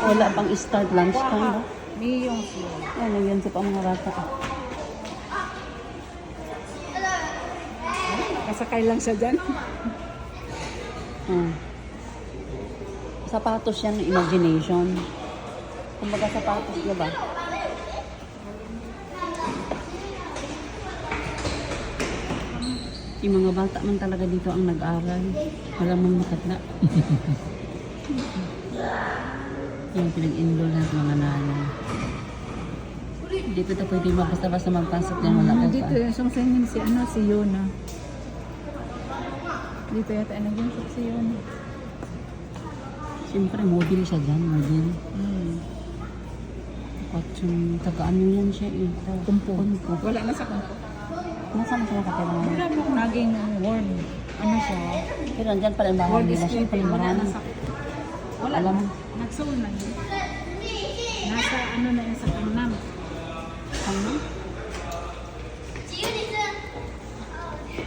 Wala pang start lunch time, no? Miyong siya. Ano yan sa mga bata? Kasakay lang siya dyan. Sapatos yan ng imagination. Kumbaga sapatos, di ba? Yung mga bata man talaga dito ang nag-aral. Walang mga makatla. Yung pinag-enroll na mga nanay. Dito ito pwede ba basta-basta magpasok yan. Wala ka Dito yung isang singin si Yona. Dito yata si Yona. Siyempre, model siya dyan. Model. At yung taga-ano yan siya eh. Kumpo. Kumpo. Wala na sa kumpo. Nasaan siya nakatira ngayon? Wala mo naging warm. Ano siya? Pero nandyan pala yung bahay Warm nila. Siya pala yung wala na marami. sa... Wala Alam na. mo. Nag-soul na yun. Nasa ano na yun sa